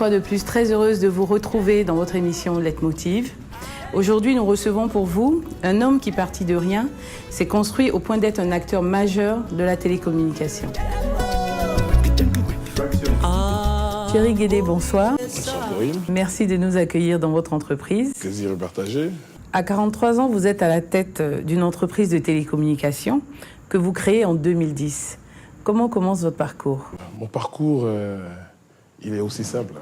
fois de plus très heureuse de vous retrouver dans votre émission Leitmotiv. Aujourd'hui, nous recevons pour vous un homme qui, parti de rien, s'est construit au point d'être un acteur majeur de la télécommunication. Thierry Guédé, bonsoir. Bonsoir Corinne. Merci de nous accueillir dans votre entreprise. Plaisir partagé. À 43 ans, vous êtes à la tête d'une entreprise de télécommunication que vous créez en 2010. Comment commence votre parcours? Mon parcours, il est aussi simple.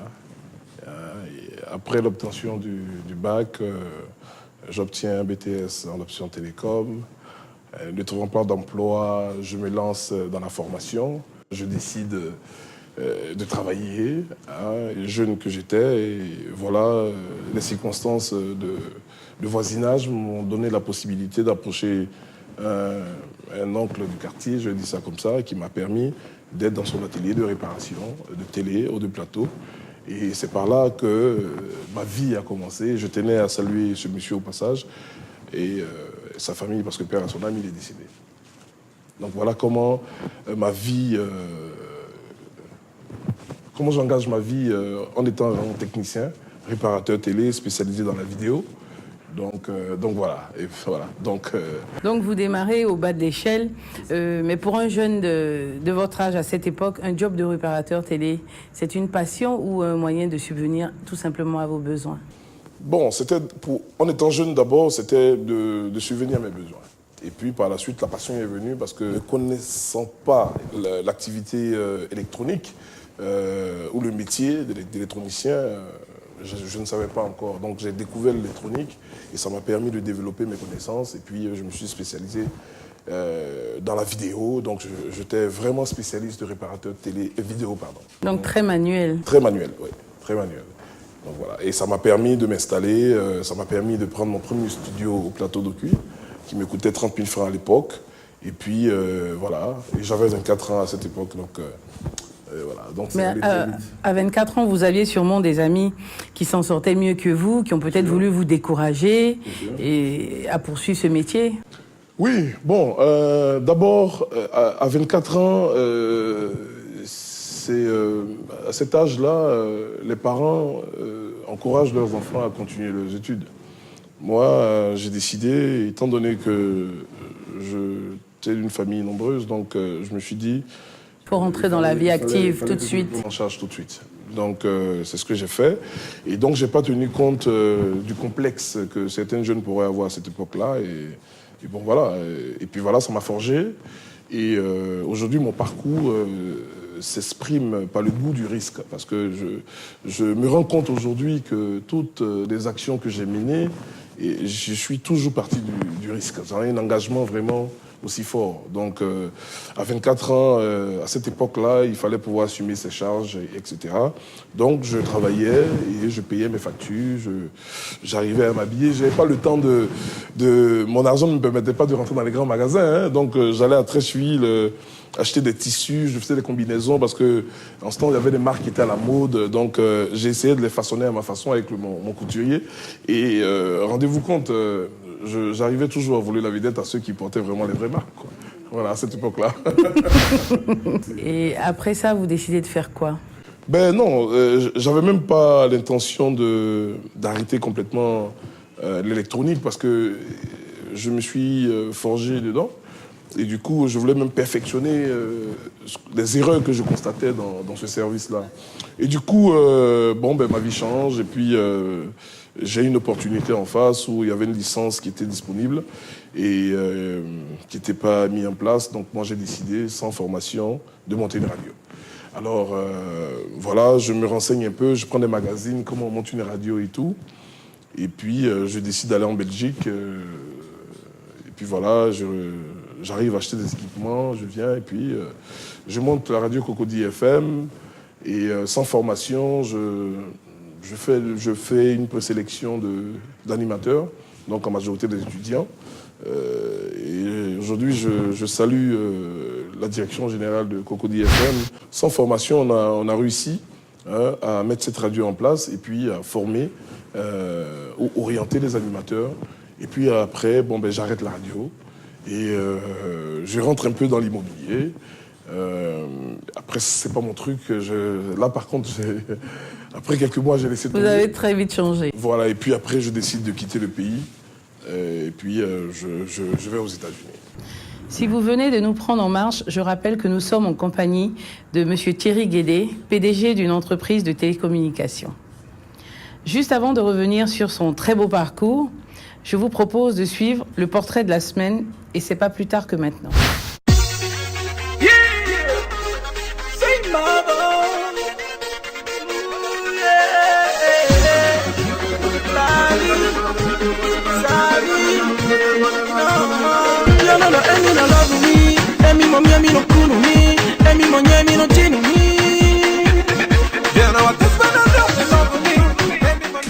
Après l'obtention du bac, j'obtiens un BTS en option télécom. Ne trouvant pas d'emploi, je me lance dans la formation. Je décide de travailler, jeune que j'étais. Et voilà, les circonstances de voisinage m'ont donné la possibilité d'approcher un oncle du quartier, je dis ça comme ça, qui m'a permis d'être dans son atelier de réparation de télé ou de plateau. Et c'est par là que ma vie a commencé. Je tenais à saluer ce monsieur au passage et sa famille, parce que père à son âme, il est décédé. Donc voilà comment ma vie, comment j'engage ma vie en étant un technicien, réparateur télé, spécialisé dans la vidéo. Donc voilà. Et voilà. Donc vous démarrez au bas de l'échelle, mais pour un jeune de votre âge à cette époque, un job de réparateur télé, c'est une passion ou un moyen de subvenir tout simplement à vos besoins? Bon, en étant jeune d'abord, c'était de subvenir à mes besoins. Et puis par la suite, la passion est venue parce que ne connaissant pas l'activité électronique ou le métier d'électronicien, je ne savais pas encore. Donc j'ai découvert l'électronique et ça m'a permis de développer mes connaissances. Et puis je me suis spécialisé dans la vidéo. Donc j'étais vraiment spécialiste de réparateur télé et vidéo, pardon. Donc très manuel. Très manuel, oui, très manuel. Donc voilà. Et ça m'a permis de m'installer, ça m'a permis de prendre mon premier studio au plateau d'Ocuy, qui me coûtait 30 000 francs à l'époque. Et puis voilà, et j'avais 24 ans à cette époque. Donc, voilà. Donc, mais à 24 ans, vous aviez sûrement des amis qui s'en sortaient mieux que vous, qui ont peut-être voulu vous décourager et à poursuivre ce métier. Oui, bon, d'abord, à 24 ans, à cet âge-là, les parents encouragent leurs enfants à continuer leurs études. Moi, j'ai décidé, étant donné que j'étais d'une famille nombreuse, donc je me suis dit... Pour rentrer dans la vie active tout de suite. En charge tout de suite. Donc c'est ce que j'ai fait. Et donc j'ai pas tenu compte du complexe que certains jeunes pourraient avoir à cette époque-là. Et bon voilà. Et puis voilà, ça m'a forgé. Et aujourd'hui, mon parcours s'exprime par le goût du risque. Parce que je me rends compte aujourd'hui que toutes les actions que j'ai menées, et je suis toujours parti du risque. C'est un engagement vraiment aussi fort. Donc, à 24 ans, à cette époque-là, il fallait pouvoir assumer ses charges, etc. Donc, je travaillais et je payais mes factures. J'arrivais à m'habiller. Je n'avais pas le temps mon argent ne me permettait pas de rentrer dans les grands magasins. Hein. Donc, j'allais à Treichville acheter des tissus. Je faisais des combinaisons parce que, en ce temps, il y avait des marques qui étaient à la mode. Donc, j'ai essayé de les façonner à ma façon avec mon couturier. Et rendez-vous compte... j'arrivais toujours à voler la vedette à ceux qui portaient vraiment les vraies marques, quoi. Voilà, à cette époque-là. Et après ça, vous décidez de faire quoi? Ben non, j'avais même pas l'intention d'arrêter complètement l'électronique parce que je me suis forgé dedans. Et du coup, je voulais même perfectionner les erreurs que je constatais dans ce service-là. Et du coup, ma vie change et puis... j'ai une opportunité en face où il y avait une licence qui était disponible et qui n'était pas mise en place. Donc moi, j'ai décidé, sans formation, de monter une radio. Alors voilà, je me renseigne un peu, je prends des magazines, comment on monte une radio et tout. Et puis, je décide d'aller en Belgique. Et puis voilà, j'arrive à acheter des équipements, je viens et puis je monte la radio Cocody FM. Et sans formation, je fais une présélection d'animateurs, donc en majorité des étudiants. Et aujourd'hui, je salue la direction générale de Cocody FM. Sans formation, on a réussi à mettre cette radio en place et puis à former ou orienter les animateurs. Et puis après, j'arrête la radio et je rentre un peu dans l'immobilier. Après, c'est pas mon truc. Là, par contre, Après quelques mois, j'ai laissé tomber. Vous avez très vite changé. Voilà, et puis après, je décide de quitter le pays. Et puis, je vais aux États-Unis. Si vous venez de nous prendre en marche, je rappelle que nous sommes en compagnie de M. Thierry Guédé, PDG d'une entreprise de télécommunications. Juste avant de revenir sur son très beau parcours, je vous propose de suivre le portrait de la semaine, et c'est pas plus tard que maintenant.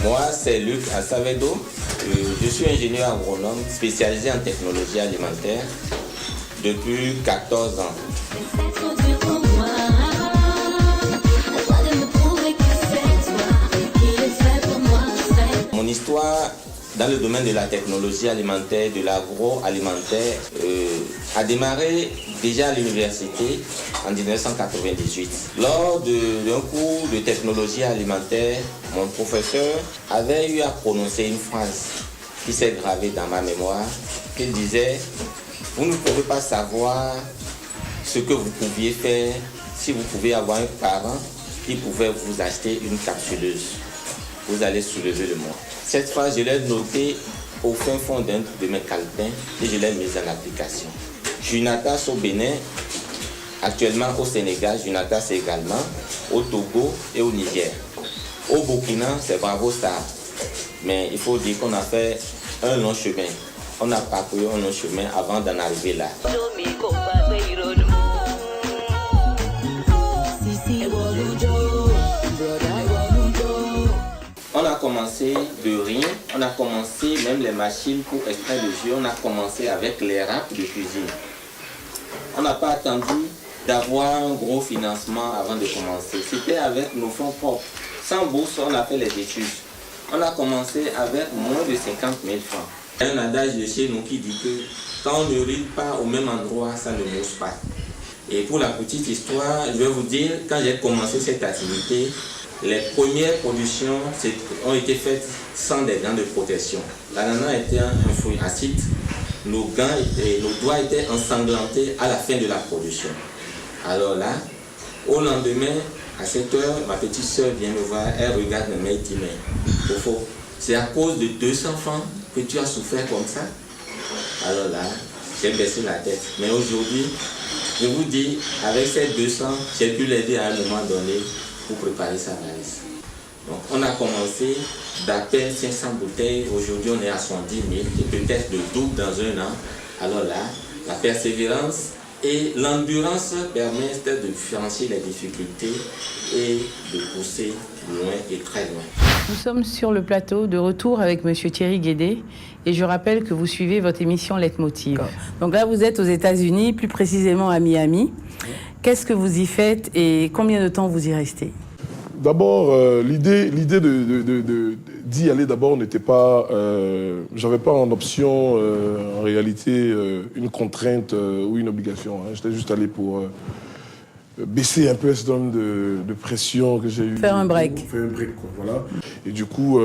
Moi, c'est Luc Assavedo. Je suis ingénieur agronome spécialisé en technologie alimentaire depuis 14 ans. Mon histoire dans le domaine de la technologie alimentaire, de l'agroalimentaire, a démarré déjà à l'université en 1998. Lors d'un cours de technologie alimentaire, mon professeur avait eu à prononcer une phrase qui s'est gravée dans ma mémoire. Il disait: vous ne pouvez pas savoir ce que vous pouviez faire si vous pouvez avoir un parent qui pouvait vous acheter une capsuleuse. Vous allez soulever le monde. Cette phrase, je l'ai notée au fin fond d'un de mes calepins et je l'ai mise en application. Junatas au Bénin, actuellement au Sénégal, Junatas également, au Togo et au Niger. Au Burkina, c'est Bravo Star. Mais il faut dire qu'on a fait un long chemin. On a parcouru un long chemin avant d'en arriver là. On a commencé de rien, on a commencé même les machines pour extraire le jus, on a commencé avec les râpes de cuisine. On n'a pas attendu d'avoir un gros financement avant de commencer. C'était avec nos fonds propres. Sans bourse, on a fait les études. On a commencé avec moins de 50 000 francs. Il y a un adage de chez nous qui dit que quand on ne rit pas au même endroit, ça ne mousse pas. Et pour la petite histoire, je vais vous dire, quand j'ai commencé cette activité, les premières productions ont été faites sans des gants de protection. L'ananas était un fruit acide. Nos gants et nos doigts étaient ensanglantés à la fin de la production. Alors là, au lendemain, à 7 heures, ma petite soeur vient me voir, elle regarde mes mains et dit: mais Fofo, c'est à cause de 200 francs que tu as souffert comme ça? Alors là, j'ai baissé la tête. Mais aujourd'hui, je vous dis, avec ces 200, j'ai pu l'aider à un moment donné pour préparer sa valise. Donc on a commencé d'à peine 500 bouteilles, aujourd'hui on est à 110 000 et peut-être le double dans un an. Alors là, la persévérance et l'endurance permettent de différencier les difficultés et de pousser loin et très loin. Nous sommes sur le plateau de retour avec M. Thierry Guédé et je rappelle que vous suivez votre émission Leitmotiv. Donc là vous êtes aux États-Unis, plus précisément à Miami. Qu'est-ce que vous y faites et combien de temps vous y restez? D'abord, l'idée d'y aller d'abord n'était pas... j'avais pas en option, en réalité, une contrainte ou une obligation. Hein. J'étais juste allé pour baisser un peu ce nombre de pression que j'ai eu. Faire un break. Faire un break, quoi, voilà. Et du coup,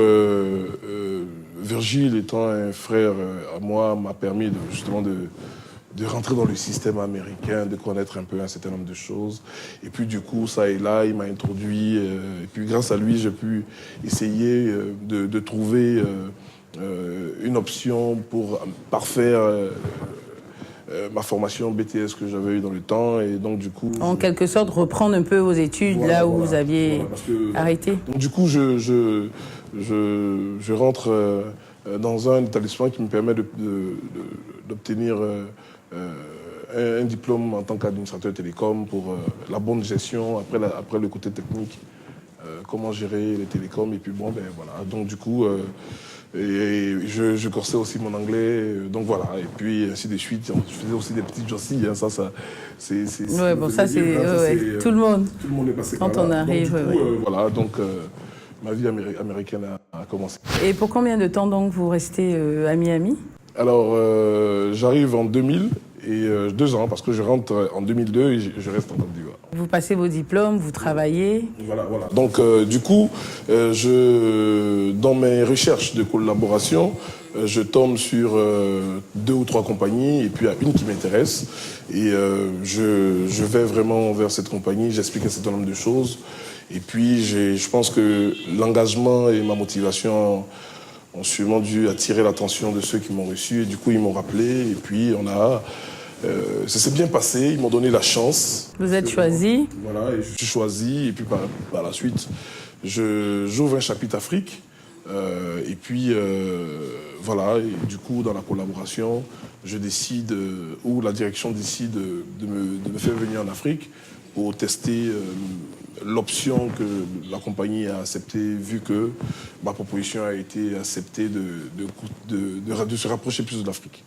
Virgile, étant un frère à moi, m'a permis justement de rentrer dans le système américain, de connaître un peu un certain nombre de choses. Et puis du coup, ça et là, il m'a introduit. Et puis grâce à lui, j'ai pu essayer de trouver une option pour parfaire ma formation BTS que j'avais eue dans le temps. Et donc du coup... En quelque sorte, reprendre un peu vos études là où vous aviez arrêté. Donc du coup, je rentre dans un établissement qui me permet d'obtenir un diplôme en tant qu'administrateur télécom pour la bonne gestion, après le côté technique, comment gérer les télécoms, et puis bon, ben voilà. Donc du coup, je coursais aussi mon anglais, donc voilà, et puis ainsi de suite. Je faisais aussi des petites journées, hein, c'est... Ouais, bon, ça c'est tout le monde. Tout le monde est passé quand on arrive. Donc, du coup, voilà, donc ma vie américaine a commencé. Et pour combien de temps donc vous restez à Miami? Alors, j'arrive en 2000 et 2 ans, parce que je rentre en 2002 et je reste en Côte d'Ivoire. Vous passez vos diplômes, vous travaillez. Voilà. Donc, du coup, dans mes recherches de collaboration, je tombe sur 2 ou 3 compagnies, et puis il y a une qui m'intéresse. Et je vais vraiment vers cette compagnie, j'explique un certain nombre de choses. Et puis, je pense que l'engagement et ma motivation ont sûrement dû attirer l'attention de ceux qui m'ont reçu. Et du coup, ils m'ont rappelé. Et puis, ça s'est bien passé. Ils m'ont donné la chance. Vous êtes choisi. Voilà, et je suis choisi. Et puis, par la suite, j'ouvre un chapitre Afrique. Et puis, voilà. Et du coup, dans la collaboration, je décide, ou la direction décide de me faire venir en Afrique pour tester l'option que la compagnie a acceptée, vu que ma proposition a été acceptée de se rapprocher plus de l'Afrique.